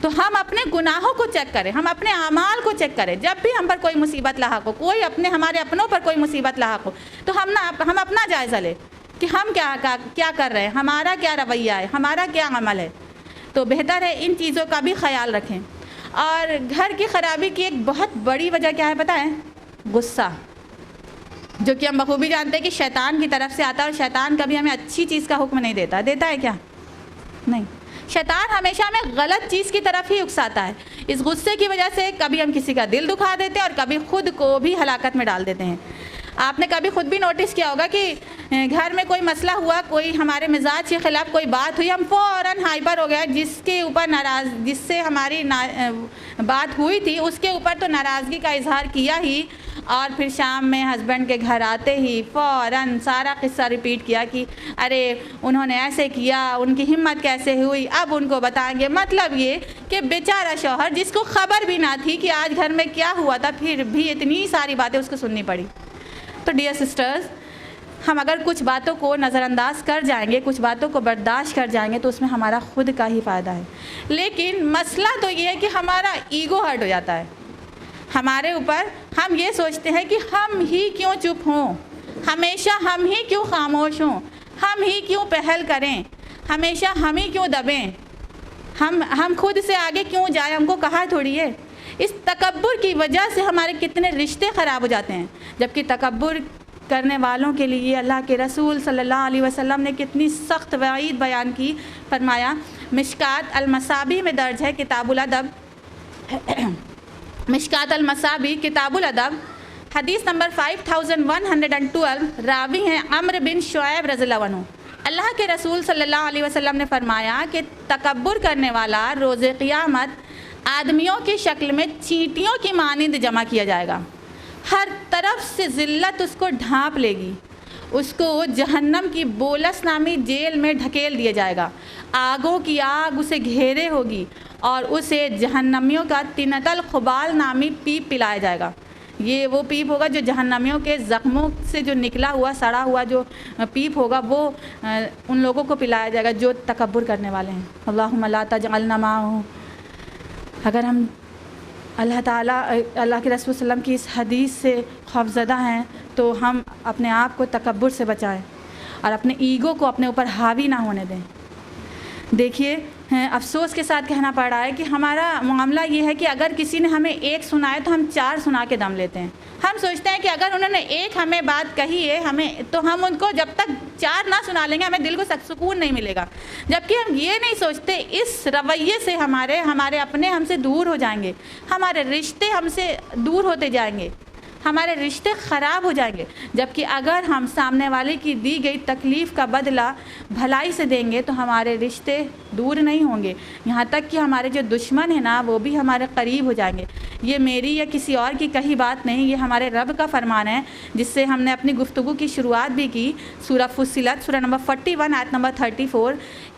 تو ہم اپنے گناہوں کو چیک کریں، ہم اپنے اعمال کو چیک کریں. جب بھی ہم پر کوئی مصیبت لاحق ہو، ہمارے اپنوں پر کوئی مصیبت لاحق ہو، تو ہم اپنا جائزہ لیں کہ ہم کیا کر رہے ہیں، ہمارا کیا رویہ ہے، ہمارا کیا عمل ہے. تو بہتر ہے ان چیزوں کا بھی خیال رکھیں. اور گھر کی خرابی کی ایک بہت بڑی وجہ کیا ہے پتہ ہے؟ غصہ، جو کہ ہم بخوبی جانتے ہیں کہ شیطان کی طرف سے آتا ہے. اور شیطان کبھی ہمیں اچھی چیز کا حکم نہیں دیتا ہے کیا؟ نہیں. شیطان ہمیشہ ہمیں غلط چیز کی طرف ہی اکساتا ہے. اس غصے کی وجہ سے کبھی ہم کسی کا دل دکھا دیتے ہیں اور کبھی خود کو بھی ہلاکت میں ڈال دیتے ہیں. آپ نے کبھی خود بھی نوٹس کیا ہوگا کہ گھر میں کوئی مسئلہ ہوا، کوئی ہمارے مزاج کے خلاف کوئی بات ہوئی، ہم فوراً ہائپر ہو گیا. جس سے ہماری بات ہوئی تھی اس کے اوپر تو ناراضگی کا اظہار کیا ہی، اور پھر شام میں ہسبینڈ کے گھر آتے ہی فوراً سارا قصہ ریپیٹ کیا کہ ارے انہوں نے ایسے کیا، ان کی ہمت کیسے ہوئی، اب ان کو بتائیں گے. مطلب یہ کہ بیچارہ شوہر جس کو خبر بھی نہ تھی کہ آج گھر میں کیا ہوا تھا، پھر بھی اتنی ساری باتیں اس کو سننی پڑی. تو ڈیئر سسٹرز، ہم اگر کچھ باتوں کو نظر انداز کر جائیں گے، کچھ باتوں کو برداشت کر جائیں گے تو اس میں ہمارا خود کا ہی فائدہ ہے. لیکن مسئلہ تو یہ ہے کہ ہمارا ایگو ہرٹ ہو جاتا ہے ہمارے اوپر. ہم یہ سوچتے ہیں کہ ہم ہی کیوں چپ ہوں، ہمیشہ ہم ہی کیوں خاموش ہوں، ہم ہی کیوں پہل کریں، ہمیشہ ہم ہی کیوں دبیں، ہم خود سے آگے کیوں جائیں، ہم کو کہا تھوڑی ہے. اس تکبر کی وجہ سے ہمارے کتنے رشتے خراب ہو جاتے ہیں. جبکہ تکبر کرنے والوں کے لیے اللہ کے رسول صلی اللہ علیہ وسلم نے کتنی سخت وعید بیان کی. فرمایا، مشکات المصابی میں درج ہے، کتاب الادب، مشکات المصابی کتاب الادب، حدیث نمبر 5112، راوی ہیں عمرو بن شعیب رضی اللہ عنہ. اللہ کے رسول صلی اللہ علیہ وسلم نے فرمایا کہ تکبر کرنے والا روز قیامت آدمیوں کی شکل میں چینٹیوں کی مانند جمع کیا جائے گا. ہر طرف سے ذلت اس کو ڈھانپ لے گی. اس کو جہنم کی بولس نامی جیل میں ڈھکیل دیا جائے گا. آگوں کی آگ اسے گھیرے ہوگی اور اسے جہنمیوں کا تنت الخبال نامی پیپ پلایا جائے گا. یہ وہ پیپ ہوگا جو جہنمیوں کے زخموں سے جو نکلا ہوا سڑا ہوا جو پیپ ہوگا وہ ان لوگوں کو پلایا جائے گا جو تکبر کرنے والے ہیں. اللہم لا تجعلنا معہم. اگر ہم اللہ تعالیٰ اللہ کے رسول صلی اللہ علیہ وسلم کی اس حدیث سے خوفزدہ ہیں تو ہم اپنے آپ کو تکبر سے بچائیں اور اپنے ایگو کو اپنے اوپر حاوی نہ ہونے دیں. دیکھیے، افسوس کے ساتھ کہنا پڑ رہا ہے کہ ہمارا معاملہ یہ ہے کہ اگر کسی نے ہمیں ایک سنائے تو ہم 4 سنا کے دم لیتے ہیں. ہم سوچتے ہیں کہ اگر انہوں نے ایک ہمیں بات کہی ہے تو ہم ان کو جب تک 4 نہ سنا لیں گے ہمیں دل کو سکون نہیں ملے گا. جبکہ ہم یہ نہیں سوچتے، اس رویے سے ہمارے اپنے ہم سے دور ہو جائیں گے، ہمارے رشتے ہم سے دور ہوتے جائیں گے، ہمارے رشتے خراب ہو جائیں گے. جبکہ اگر ہم سامنے والے کی دی گئی تکلیف کا بدلہ بھلائی سے دیں گے تو ہمارے رشتے دور نہیں ہوں گے. یہاں تک کہ ہمارے جو دشمن ہیں نا وہ بھی ہمارے قریب ہو جائیں گے. یہ میری یا کسی اور کی کہی بات نہیں، یہ ہمارے رب کا فرمان ہے جس سے ہم نے اپنی گفتگو کی شروعات بھی کی. سورہ فصلت، سورہ نمبر 41 آیت نمبر 34،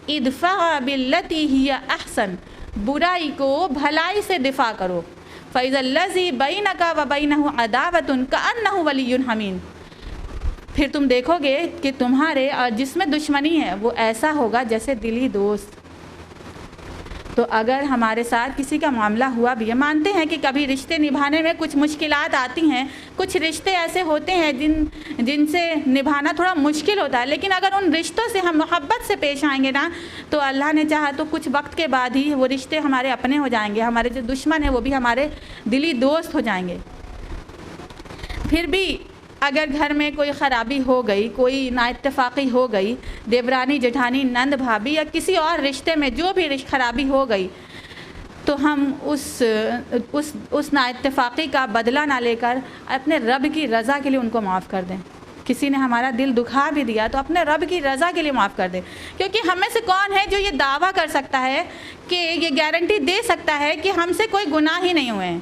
ادفع باللتی ہی احسن، برائی کو بھلائی سے دفاع کرو. فَإِذَا الَّذِي بَيْنَكَ وَبَيْنَهُ عَدَاوَةٌ كَأَنَّهُ وَلِيٌّ حَمِيمٌ، پھر تم دیکھو گے کہ تمہارے اور جس میں دشمنی ہے وہ ایسا ہوگا جیسے دلی دوست۔ تو اگر ہمارے ساتھ کسی کا معاملہ ہوا بھی ہے، مانتے ہیں کہ کبھی رشتے نبھانے میں کچھ مشکلات آتی ہیں، کچھ رشتے ایسے ہوتے ہیں جن سے نبھانا تھوڑا مشکل ہوتا ہے، لیکن اگر ان رشتوں سے ہم محبت سے پیش آئیں گے نا تو اللہ نے چاہا تو کچھ وقت کے بعد ہی وہ رشتے ہمارے اپنے ہو جائیں گے، ہمارے جو دشمن ہیں وہ بھی ہمارے دلی دوست ہو جائیں گے۔ پھر بھی اگر گھر میں کوئی خرابی ہو گئی، کوئی نااتفاقی ہو گئی، دیورانی جٹھانی نند بھابھی یا کسی اور رشتے میں جو بھی خرابی ہو گئی، تو ہم اس نااتفاقی کا بدلہ نہ لے کر اپنے رب کی رضا کے لیے ان کو معاف کر دیں۔ کسی نے ہمارا دل دکھا بھی دیا تو اپنے رب کی رضا کے لیے معاف کر دیں، کیونکہ ہم میں سے کون ہے جو یہ دعویٰ کر سکتا ہے کہ یہ گارنٹی دے سکتا ہے کہ ہم سے کوئی گناہ ہی نہیں ہوئے ہیں۔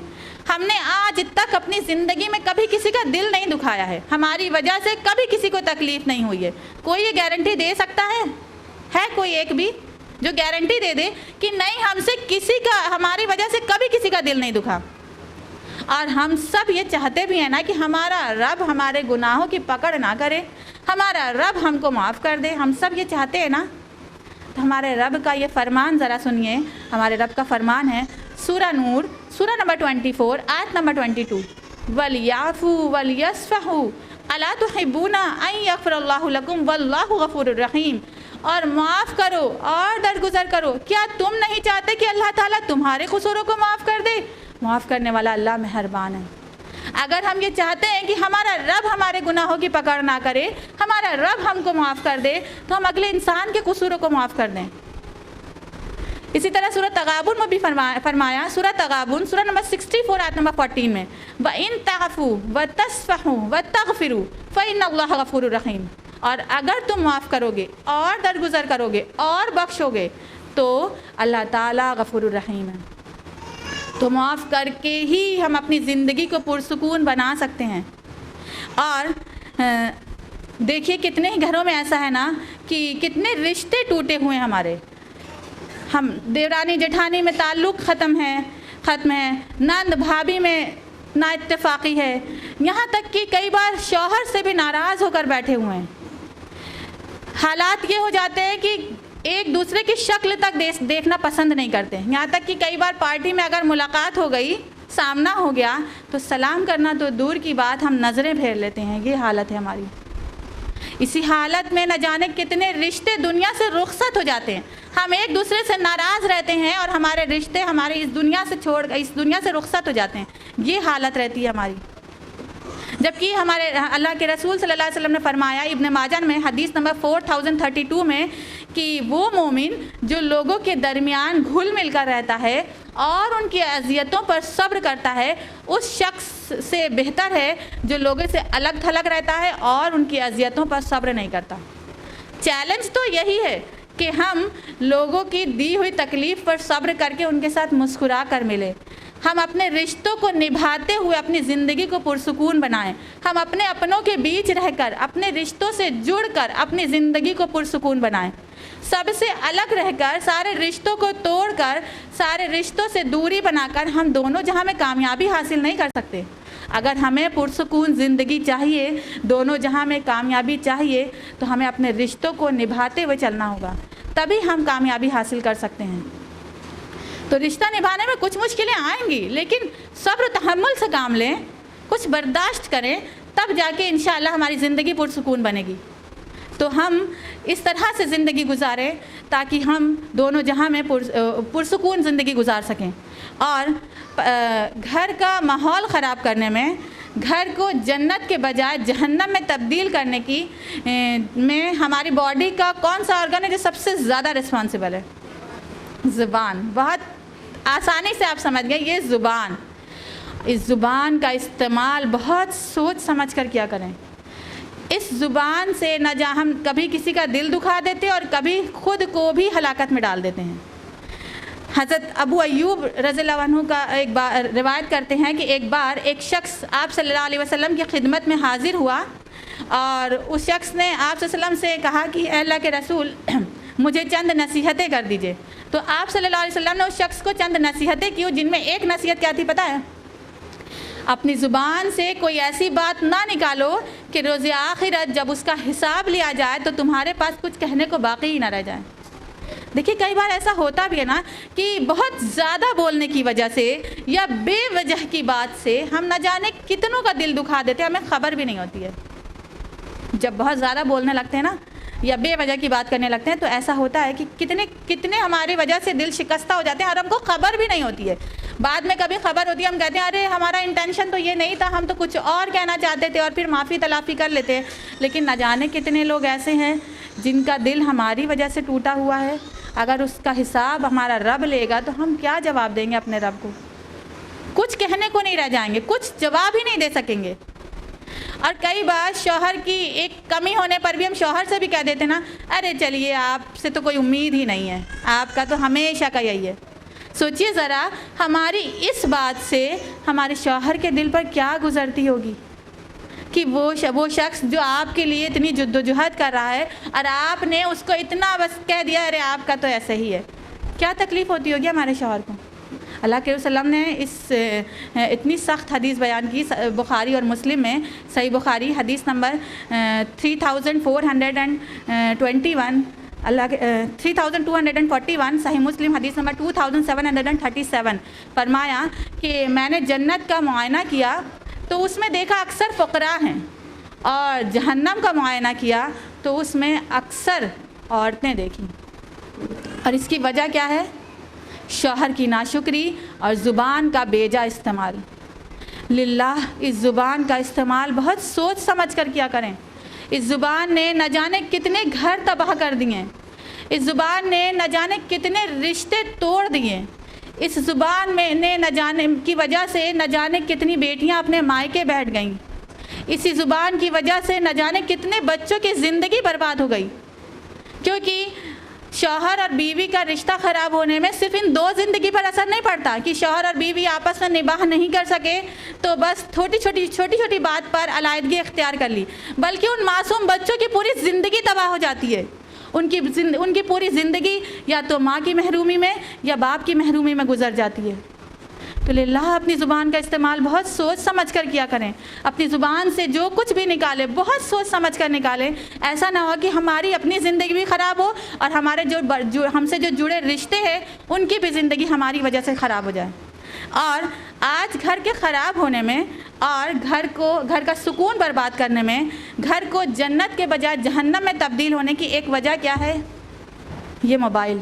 ہم نے آج تک اپنی زندگی میں کبھی کسی کا دل نہیں دکھایا ہے، ہماری وجہ سے کبھی کسی کو تکلیف نہیں ہوئی ہے۔ کوئی یہ گارنٹی دے سکتا ہے کوئی ایک بھی جو گارنٹی دے دے کہ نہیں ہم سے کسی کا ہماری وجہ سے کبھی کسی کا دل نہیں دکھا؟ اور ہم سب یہ چاہتے بھی ہیں نا کہ ہمارا رب ہمارے گناہوں کی پکڑ نہ کرے، ہمارا رب ہم کو معاف کر دے، ہم سب یہ چاہتے ہیں نا۔ تو ہمارے رب کا یہ فرمان ذرا سنیے، ہمارے رب کا فرمان ہے سورہ نور، سورہ نمبر 24 آیت نمبر 22، وَلْيَعْفُوا وَلْيَصْفَحُوا أَلَا تُحِبُّونَ أَن يَغْفِرَ اللَّهُ لَكُمْ وَاللَّهُ غَفُورٌ رَحِيمٌ، اور معاف کرو اور درگزر کرو، کیا تم نہیں چاہتے کہ اللہ تعالیٰ تمہارے قصوروں کو معاف کر دے؟ معاف کرنے والا اللہ مہربان ہے۔ اگر ہم یہ چاہتے ہیں کہ ہمارا رب ہمارے گناہوں کی پکڑ نہ کرے، ہمارا رب ہم کو معاف کر دے، تو ہم اگلے انسان کے قصوروں کو معاف کر دیں۔ اسی طرح سورہ تغابن میں بھی فرمایا، سورہ تغابن سورہ نمبر 64 آیت نمبر 14 میں، وَإِن تَعْفُوا وَتَصْفَحُوا وَتَغْفِرُوا فَإِنَّ اللَّهَ غَفُورٌ رَحِيمٌ، اور اگر تم معاف کرو گے اور درگزر کرو گے اور بخشو گے تو اللہ تعالیٰ غفور الرحیم ہے۔ تو معاف کر کے ہی ہم اپنی زندگی کو پرسکون بنا سکتے ہیں۔ اور دیکھیے کتنے ہی گھروں میں ایسا ہے نا کہ کتنے رشتے ٹوٹے ہوئے ہیں ہمارے، ہم دیورانی جٹھانی میں تعلق ختم ہے، نند بھابھی میں نا اتفاقی ہے، یہاں تک کہ کئی بار شوہر سے بھی ناراض ہو کر بیٹھے ہوئے ہیں۔ حالات یہ ہو جاتے ہیں کہ ایک دوسرے کی شکل تک دیکھنا پسند نہیں کرتے، یہاں تک کہ کئی بار پارٹی میں اگر ملاقات ہو گئی، سامنا ہو گیا تو سلام کرنا تو دور کی بات، ہم نظریں پھیر لیتے ہیں۔ یہ حالت ہے ہماری۔ اسی حالت میں نہ جانے کتنے رشتے دنیا سے رخصت ہو جاتے ہیں، ہم ایک دوسرے سے ناراض رہتے ہیں اور ہمارے رشتے ہمارے اس دنیا سے رخصت ہو جاتے ہیں۔ یہ حالت رہتی ہے ہماری۔ جبکہ ہمارے اللہ کے رسول صلی اللہ علیہ وسلم نے فرمایا ابن ماجہ میں حدیث نمبر 4032 میں کہ وہ مومن جو لوگوں کے درمیان گھل مل کر رہتا ہے اور ان کی اذیتوں پر صبر کرتا ہے، اس شخص سے بہتر ہے جو لوگوں سے الگ تھلگ رہتا ہے اور ان کی اذیتوں پر صبر نہیں کرتا۔ چیلنج تو یہی ہے کہ ہم لوگوں کی دی ہوئی تکلیف پر صبر کر کے ان کے ساتھ مسکرا کر ملے، ہم اپنے رشتوں کو نبھاتے ہوئے اپنی زندگی کو پرسکون بنائیں، ہم اپنے اپنوں کے بیچ رہ کر اپنے رشتوں سے جڑ کر اپنی زندگی کو پرسکون بنائیں، سب سے الگ رہ کر سارے رشتوں کو توڑ کر سارے رشتوں سے دوری بنا کر ہم دونوں جہاں میں کامیابی حاصل نہیں کر سکتے۔ اگر ہمیں پرسکون زندگی چاہیے، دونوں جہاں میں کامیابی چاہیے، تو ہمیں اپنے رشتوں کو نبھاتے ہوئے چلنا ہوگا، تبھی ہم کامیابی حاصل کر سکتے ہیں۔ تو رشتہ نبھانے میں کچھ مشکلیں آئیں گی، لیکن صبر و تحمل سے کام لیں، کچھ برداشت کریں، تب جا کے انشاءاللہ ہماری زندگی پرسکون بنے گی۔ تو ہم اس طرح سے زندگی گزاریں تاکہ ہم دونوں جہاں میں پرسکون زندگی گزار سکیں۔ اور گھر کا ماحول خراب کرنے میں، گھر کو جنت کے بجائے جہنم میں تبدیل کرنے کی میں ہماری باڈی کا کون سا آرگن ہے جو سب سے زیادہ رسپانسبل ہے؟ زبان۔ بہت آسانی سے آپ سمجھ گئے، یہ زبان۔ اس زبان کا استعمال بہت سوچ سمجھ کر کیا کریں۔ اس زبان سے نہ ہم کبھی کسی کا دل دکھا دیتے اور کبھی خود کو بھی ہلاکت میں ڈال دیتے ہیں۔ حضرت ابو ایوب رضی اللہ عنہ کا ایک بار روایت کرتے ہیں کہ ایک بار ایک شخص آپ صلی اللہ علیہ وسلم کی خدمت میں حاضر ہوا اور اس شخص نے آپ صلی اللہ علیہ وسلم سے کہا کہ اے اللہ کے رسول مجھے چند نصیحتیں کر دیجئے۔ تو آپ صلی اللہ علیہ وسلم نے اس شخص کو چند نصیحتیں کی، جن میں ایک نصیحت کیا تھی پتہ ہے؟ اپنی زبان سے کوئی ایسی بات نہ نکالو کہ روز آخرت جب اس کا حساب لیا جائے تو تمہارے پاس کچھ کہنے کو باقی ہی نہ رہ جائے۔ دیکھیے کئی بار ایسا ہوتا بھی ہے نا کہ بہت زیادہ بولنے کی وجہ سے یا بے وجہ کی بات سے ہم نہ جانے کتنوں کا دل دکھا دیتے ہیں، ہمیں خبر بھی نہیں ہوتی ہے۔ جب بہت زیادہ بولنے لگتے ہیں نا یا بے وجہ کی بات کرنے لگتے ہیں تو ایسا ہوتا ہے کہ کتنے ہماری وجہ سے دل شکستہ ہو جاتے ہیں اور ہم کو خبر بھی نہیں ہوتی ہے۔ بعد میں کبھی خبر ہوتی ہے ہم کہتے ہیں ارے ہمارا انٹینشن تو یہ نہیں تھا، ہم تو کچھ اور کہنا چاہتے تھے، اور پھر معافی تلافی کر لیتے ہیں۔ لیکن نہ جانے کتنے لوگ ایسے ہیں جن کا دل ہماری وجہ سے ٹوٹا ہوا ہے، اگر اس کا حساب ہمارا رب لے گا تو ہم کیا جواب دیں گے اپنے رب کو؟ کچھ کہنے کو نہیں رہ جائیں گے، کچھ جواب ہی نہیں دے سکیں گے۔ اور کئی بار شوہر کی ایک کمی ہونے پر بھی ہم شوہر سے بھی کہہ دیتے نا ارے چلیے آپ سے تو کوئی امید ہی نہیں ہے، آپ کا تو ہمیشہ کا یہی ہے۔ سوچئے ذرا ہماری اس بات سے ہمارے شوہر کے دل پر کیا گزرتی ہوگی کہ وہ شخص جو آپ کے لیے اتنی جد و جہد کر رہا ہے اور آپ نے اس کو اتنا بس کہہ دیا ارے آپ کا تو ایسے ہی ہے، کیا تکلیف ہوتی ہوگی ہمارے شوہر کو۔ اللہ کے رسول وسلم نے اس اتنی سخت حدیث بیان کی بخاری اور مسلم میں، صحیح بخاری حدیث نمبر 3421، اللہ کے 3241، صحیح مسلم حدیث نمبر 2737 فرمایا کہ میں نے جنت کا معائنہ کیا تو اس میں دیکھا اکثر فقراء ہیں، اور جہنم کا معائنہ کیا تو اس میں اکثر عورتیں دیکھیں۔ اور اس کی وجہ کیا ہے؟ شوہر کی ناشکری اور زبان کا بیجا استعمال۔ للہ اس زبان کا استعمال بہت سوچ سمجھ کر کیا کریں۔ اس زبان نے نہ جانے کتنے گھر تباہ کر دیے، اس زبان نے نہ جانے کتنے رشتے توڑ دیے، اس زبان میں نے نہ جانے کی وجہ سے نہ جانے کتنی بیٹیاں اپنے مائکے بیٹھ گئیں، اسی زبان کی وجہ سے نہ جانے کتنے بچوں کی زندگی برباد ہو گئی۔ کیونکہ شوہر اور بیوی کا رشتہ خراب ہونے میں صرف ان دو زندگی پر اثر نہیں پڑتا کہ شوہر اور بیوی آپس میں نباہ نہیں کر سکے تو بس چھوٹی چھوٹی بات پر علیحدگی اختیار کر لی، بلکہ ان معصوم بچوں کی پوری زندگی تباہ ہو جاتی ہے۔ ان کی پوری زندگی یا تو ماں کی محرومی میں یا باپ کی محرومی میں گزر جاتی ہے۔ تو للہ اپنی زبان کا استعمال بہت سوچ سمجھ کر کیا کریں۔ اپنی زبان سے جو کچھ بھی نکالے بہت سوچ سمجھ کر نکالیں، ایسا نہ ہو کہ ہماری اپنی زندگی بھی خراب ہو اور ہمارے جو ہم سے جو جڑے رشتے ہیں ان کی بھی زندگی ہماری وجہ سے خراب ہو جائے۔ اور آج گھر کے خراب ہونے میں اور گھر کا سکون برباد کرنے میں، گھر کو جنت کے بجائے جہنم میں تبدیل ہونے کی ایک وجہ کیا ہے؟ یہ موبائل۔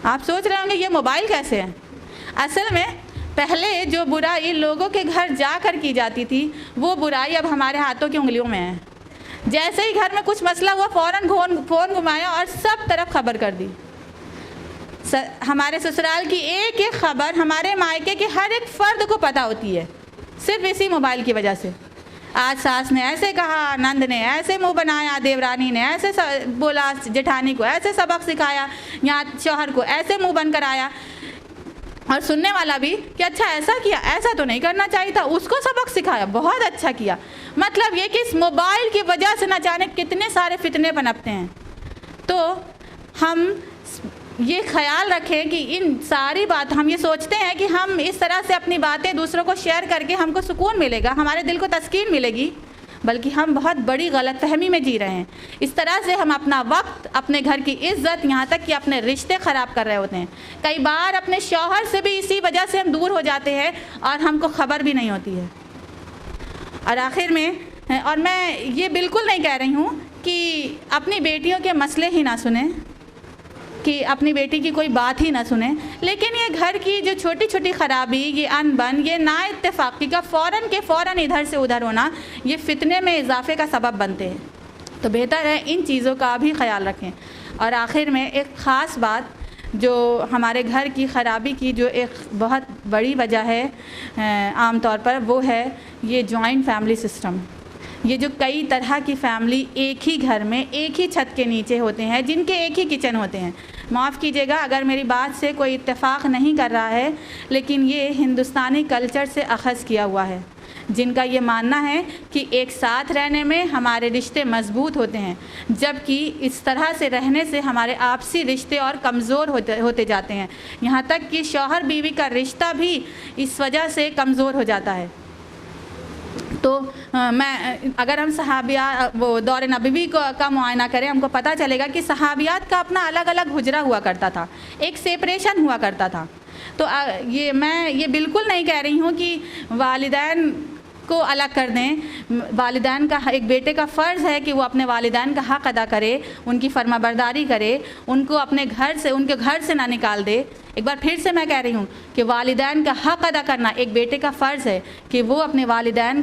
آپ سوچ رہے ہوں گے یہ موبائل کیسے ہے؟ اصل میں پہلے جو برائی لوگوں کے گھر جا کر کی جاتی تھی وہ برائی اب ہمارے ہاتھوں کی انگلیوں میں ہے۔ جیسے ہی گھر میں کچھ مسئلہ ہوا فوراً فون گھمایا اور سب طرف خبر کر دی۔ ہمارے سسرال کی ایک ایک خبر ہمارے مائکے کے ہر ایک فرد کو پتہ ہوتی ہے، صرف اسی موبائل کی وجہ سے۔ آج ساس نے ایسے کہا، نند نے ایسے منہ بنایا، دیورانی نے ایسے بولا، جٹھانی کو ایسے سبق سکھایا، یہاں شوہر کو ایسے منہ بن کر آیا، اور سننے والا بھی کہ اچھا ایسا کیا، ایسا تو نہیں کرنا چاہیے تھا، اس کو سبق سکھایا، بہت اچھا کیا۔ مطلب یہ کہ اس موبائل کی وجہ سے نہ جانے کتنے سارے فتنے پنپتے ہیں۔ تو ہم یہ خیال رکھیں کہ ان ساری بات ہم یہ سوچتے ہیں کہ ہم اس طرح سے اپنی باتیں دوسروں کو شیئر کر کے ہم کو سکون ملے گا، ہمارے دل کو تسکین ملے گی، بلکہ ہم بہت بڑی غلط فہمی میں جی رہے ہیں۔ اس طرح سے ہم اپنا وقت، اپنے گھر کی عزت، یہاں تک کہ اپنے رشتے خراب کر رہے ہوتے ہیں۔ کئی بار اپنے شوہر سے بھی اسی وجہ سے ہم دور ہو جاتے ہیں اور ہم کو خبر بھی نہیں ہوتی ہے۔ اور آخر میں، اور میں یہ بالکل نہیں کہہ رہی ہوں کہ اپنی بیٹیوں کے مسئلے ہی نہ سنیں، کہ اپنی بیٹی کی کوئی بات ہی نہ سنیں، لیکن یہ گھر کی جو چھوٹی چھوٹی خرابی، یہ ان بن، یہ نا اتفاقی کا فوراً ادھر سے ادھر ہونا، یہ فتنے میں اضافے کا سبب بنتے ہیں۔ تو بہتر ہے ان چیزوں کا بھی خیال رکھیں۔ اور آخر میں ایک خاص بات جو ہمارے گھر کی خرابی کی جو ایک بہت بڑی وجہ ہے عام طور پر، وہ ہے یہ جوائنٹ فیملی سسٹم۔ یہ جو کئی طرح کی فیملی ایک ہی گھر میں ایک ہی چھت کے نیچے ہوتے ہیں، جن کے ایک ہی کچن ہوتے ہیں۔ معاف کیجیے گا اگر میری بات سے کوئی اتفاق نہیں کر رہا ہے، لیکن یہ ہندوستانی کلچر سے اخذ کیا ہوا ہے، جن کا یہ ماننا ہے کہ ایک ساتھ رہنے میں ہمارے رشتے مضبوط ہوتے ہیں، جبکہ اس طرح سے رہنے سے ہمارے آپسی رشتے اور کمزور ہوتے جاتے ہیں، یہاں تک کہ شوہر بیوی کا رشتہ بھی اس وجہ سے کمزور ہو جاتا ہے۔ تو میں اگر ہم صحابیات وہ دور نبوی کا معائنہ کریں، ہم کو پتہ چلے گا کہ صحابیات کا اپنا الگ الگ حجرہ ہوا کرتا تھا، ایک سیپریشن ہوا کرتا تھا۔ تو میں یہ بالکل نہیں کہہ رہی ہوں کہ والدین کو الگ کر دیں۔ والدین کا ایک بیٹے کا فرض ہے کہ وہ اپنے والدین کا حق ادا کرے، ان کی فرما برداری کرے، ان کو اپنے گھر سے، ان کے گھر سے نہ نکال دے۔ ایک بار پھر سے میں کہہ رہی ہوں کہ والدین کا حق ادا کرنا ایک بیٹے کا فرض ہے کہ وہ اپنے والدین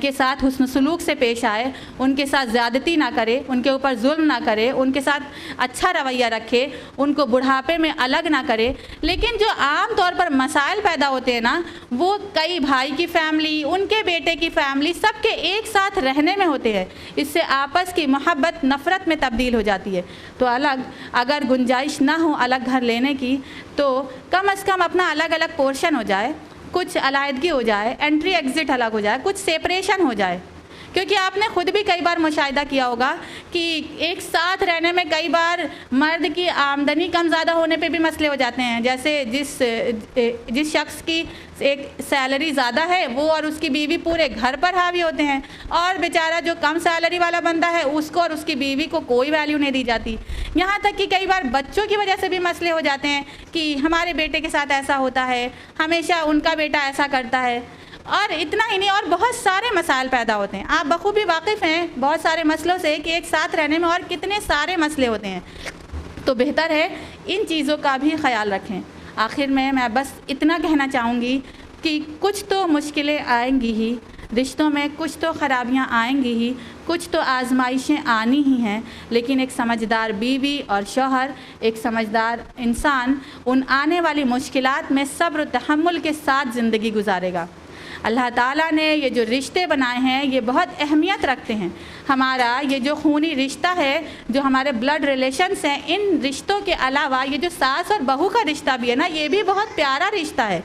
کے ساتھ حسن سلوک سے پیش آئے، ان کے ساتھ زیادتی نہ کرے، ان کے اوپر ظلم نہ کرے، ان کے ساتھ اچھا رویہ رکھے، ان کو بڑھاپے میں الگ نہ کرے۔ لیکن جو عام طور پر مسائل پیدا ہوتے ہیں نا، وہ کئی بھائی کی فیملی، ان کے بیٹے کی فیملی، سب کے ایک ساتھ رہنے میں ہوتے ہیں۔ اس سے آپس کی محبت نفرت میں تبدیل ہو جاتی ہے۔ تو اگر گنجائش نہ ہو الگ گھر لینے کی، تو کم از کم اپنا الگ الگ پورشن ہو جائے، کچھ علیحدگی ہو جائے، انٹری ایگزٹ الگ ہو جائے، کچھ سیپریشن ہو جائے۔ کیونکہ آپ نے خود بھی کئی بار مشاہدہ کیا ہوگا کہ ایک ساتھ رہنے میں کئی بار مرد کی آمدنی کم زیادہ ہونے پہ بھی مسئلے ہو جاتے ہیں۔ جیسے جس شخص کی ایک سیلری زیادہ ہے، وہ اور اس کی بیوی پورے گھر پر حاوی ہوتے ہیں، اور بیچارہ جو کم سیلری والا بندہ ہے، اس کو اور اس کی بیوی کو کوئی ویلیو نہیں دی جاتی۔ یہاں تک کہ کئی بار بچوں کی وجہ سے بھی مسئلے ہو جاتے ہیں کہ ہمارے بیٹے کے ساتھ ایسا ہوتا ہے، ہمیشہ ان کا بیٹا ایسا کرتا ہے، اور اتنا ہی نہیں، اور بہت سارے مسائل پیدا ہوتے ہیں۔ آپ بخوبی واقف ہیں بہت سارے مسئلوں سے کہ ایک ساتھ رہنے میں اور کتنے سارے مسئلے ہوتے ہیں۔ تو بہتر ہے ان چیزوں کا بھی خیال رکھیں۔ آخر میں بس اتنا کہنا چاہوں گی کہ کچھ تو مشکلیں آئیں گی ہی، رشتوں میں کچھ تو خرابیاں آئیں گی ہی، کچھ تو آزمائشیں آنی ہی ہیں، لیکن ایک سمجھدار بیوی اور شوہر، ایک سمجھدار انسان ان آنے والی مشکلات میں صبر و تحمل کے ساتھ زندگی گزارے گا۔ اللہ تعالیٰ نے یہ جو رشتے بنائے ہیں یہ بہت اہمیت رکھتے ہیں۔ ہمارا یہ جو خونی رشتہ ہے، جو ہمارے بلڈ ریلیشنز ہیں، ان رشتوں کے علاوہ یہ جو ساس اور بہو کا رشتہ بھی ہے نا، یہ بھی بہت پیارا رشتہ ہے۔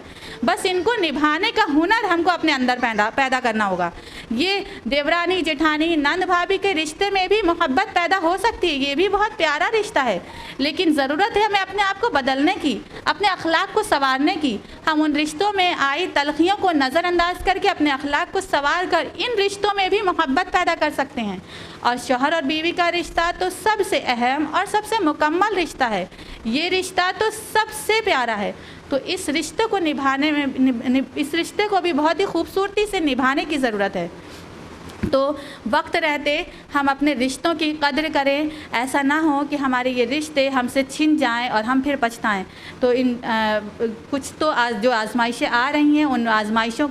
بس ان کو نبھانے کا ہنر ہم کو اپنے اندر پیدا کرنا ہوگا۔ یہ دیورانی جیٹھانی نند بھابھی کے رشتے میں بھی محبت پیدا ہو سکتی ہے، یہ بھی بہت پیارا رشتہ ہے، لیکن ضرورت ہے ہمیں اپنے آپ کو بدلنے کی، اپنے اخلاق کو سنوارنے کی۔ ہم ان رشتوں میں آئی تلخیوں کو نظر انداز کر کے اپنے اخلاق کو سنوار کر ان رشتوں میں بھی محبت پیدا کر سکتے ہیں۔ اور شوہر اور بیوی کا رشتہ تو سب سے اہم اور سب سے مکمل رشتہ ہے، یہ رشتہ تو سب سے پیارا ہے۔ تو اس رشتے کو نبھانے میں، اس رشتے کو بھی بہت ہی خوبصورتی سے نبھانے کی ضرورت ہے۔ تو وقت رہتے ہم اپنے رشتوں کی قدر کریں، ایسا نہ ہو کہ ہمارے یہ رشتے ہم سے چھن جائیں اور ہم پھر پچھتائیں۔ تو کچھ تو جو آزمائشیں آ رہی ہیں، ان آزمائشوں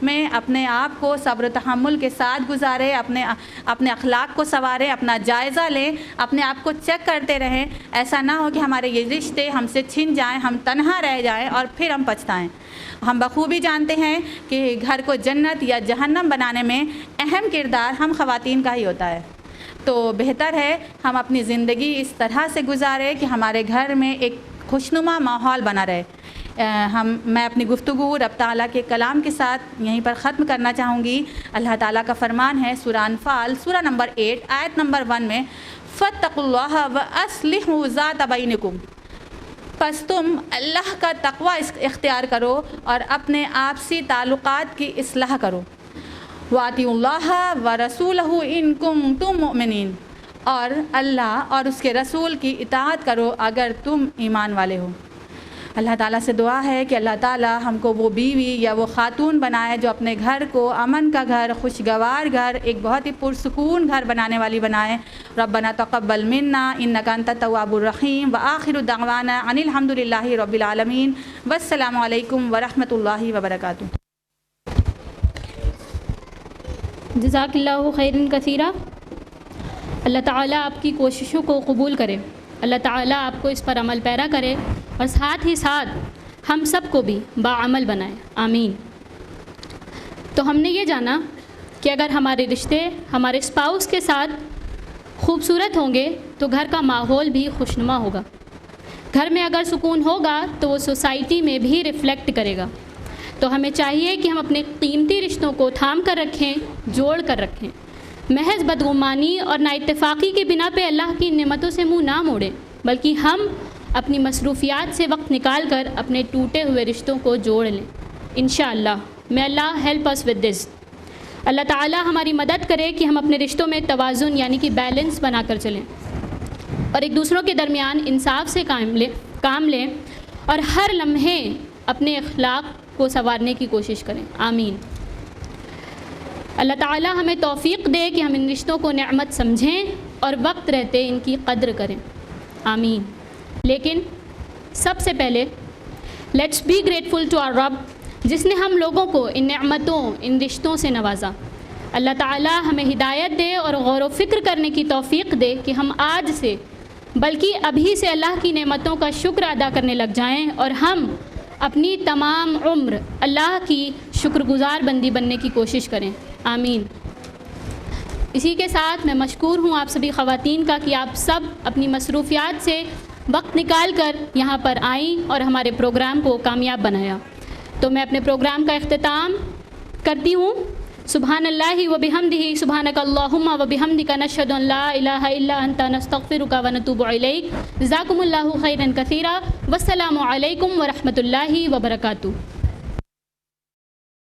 میں اپنے آپ کو صبر و تحمل کے ساتھ گزارے، اپنے اخلاق کو سنواریں، اپنا جائزہ لیں، اپنے آپ کو چیک کرتے رہیں۔ ایسا نہ ہو کہ ہمارے یہ رشتے ہم سے چھن جائیں، ہم تنہا رہ جائیں اور پھر ہم پچھتائیں۔ ہم بخوبی جانتے ہیں کہ گھر کو جنت یا جہنم بنانے میں اہم کردار ہم خواتین کا ہی ہوتا ہے۔ تو بہتر ہے ہم اپنی زندگی اس طرح سے گزاریں کہ ہمارے گھر میں ایک خوشنما ماحول بنا رہے۔ میں اپنی گفتگو رب تعالیٰ کے کلام کے ساتھ یہیں پر ختم کرنا چاہوں گی۔ اللہ تعالیٰ کا فرمان ہے سورہ انفال سورہ نمبر 8 آیت نمبر 1 میں، فَاتَّقُوا اللَّهَ وَأَصْلِحُوا ذَاتَ بَيْنِكُمْ، پس تم اللہ کا تقوی اختیار کرو اور اپنے آپسی تعلقات کی اصلاح کرو۔ وَأَطِیعُوا اللَّهَ وَرَسُولَهُ إِن كُنتُم مُؤْمِنِینَ، اور اللہ اور اس کے رسول کی اطاعت کرو اگر تم ایمان والے ہو۔ اللہ تعالیٰ سے دعا ہے کہ اللہ تعالیٰ ہم کو وہ بیوی یا وہ خاتون بنائے جو اپنے گھر کو امن کا گھر، خوشگوار گھر، ایک بہت ہی پرسکون گھر بنانے والی بنائے۔ ربنا تقبل منا انک انت التواب الرحیم، وآخر دعوانا ان الحمد للہ رب العالمین، والسلام علیکم ورحمۃ اللہ وبرکاتہ۔ جزاک اللہ خیرا کثیرا۔ اللہ تعالیٰ آپ کی کوششوں کو قبول کرے، اللہ تعالیٰ آپ کو اس پر عمل پیرا کرے، اور ساتھ ہی ساتھ ہم سب کو بھی باعمل بنائے، آمین۔ تو ہم نے یہ جانا کہ اگر ہمارے رشتے ہمارے اسپاؤس کے ساتھ خوبصورت ہوں گے تو گھر کا ماحول بھی خوشنما ہوگا، گھر میں اگر سکون ہوگا تو وہ سوسائٹی میں بھی ریفلیکٹ کرے گا۔ تو ہمیں چاہیے کہ ہم اپنے قیمتی رشتوں کو تھام کر رکھیں، جوڑ کر رکھیں، محض بدگمانی اور نا اتفاقی کی بنا پہ اللہ کی نعمتوں سے منہ نہ موڑیں، بلکہ ہم اپنی مصروفیات سے وقت نکال کر اپنے ٹوٹے ہوئے رشتوں کو جوڑ لیں انشاءاللہ۔ may Allah help us with this۔ اللہ تعالیٰ ہماری مدد کرے کہ ہم اپنے رشتوں میں توازن یعنی کہ بیلنس بنا کر چلیں اور ایک دوسروں کے درمیان انصاف سے کام لیں اور ہر لمحے اپنے اخلاق کو سنوارنے کی کوشش کریں. آمین. اللہ تعالیٰ ہمیں توفیق دے کہ ہم ان رشتوں کو نعمت سمجھیں اور وقت رہتے ان کی قدر کریں. آمین. لیکن سب سے پہلے let's be grateful to our رب جس نے ہم لوگوں کو ان نعمتوں ان رشتوں سے نوازا. اللہ تعالیٰ ہمیں ہدایت دے اور غور و فکر کرنے کی توفیق دے کہ ہم آج سے بلکہ ابھی سے اللہ کی نعمتوں کا شکر ادا کرنے لگ جائیں اور ہم اپنی تمام عمر اللہ کی شکر گزار بندی بننے کی کوشش کریں. آمین. اسی کے ساتھ میں مشکور ہوں آپ سبھی خواتین کا کہ آپ سب اپنی مصروفیات سے وقت نکال کر یہاں پر آئیں اور ہمارے پروگرام کو کامیاب بنایا. تو میں اپنے پروگرام کا اختتام کرتی ہوں. سبحان اللہ و بحمدہ سبحانک اللہم و بحمدک نشہد ان لا الہ الا انت نستغفرک و نتوب الیک. جزاکم اللہ خیرا کثیرا. والسلام علیکم ورحمۃ اللہ وبرکاتہ.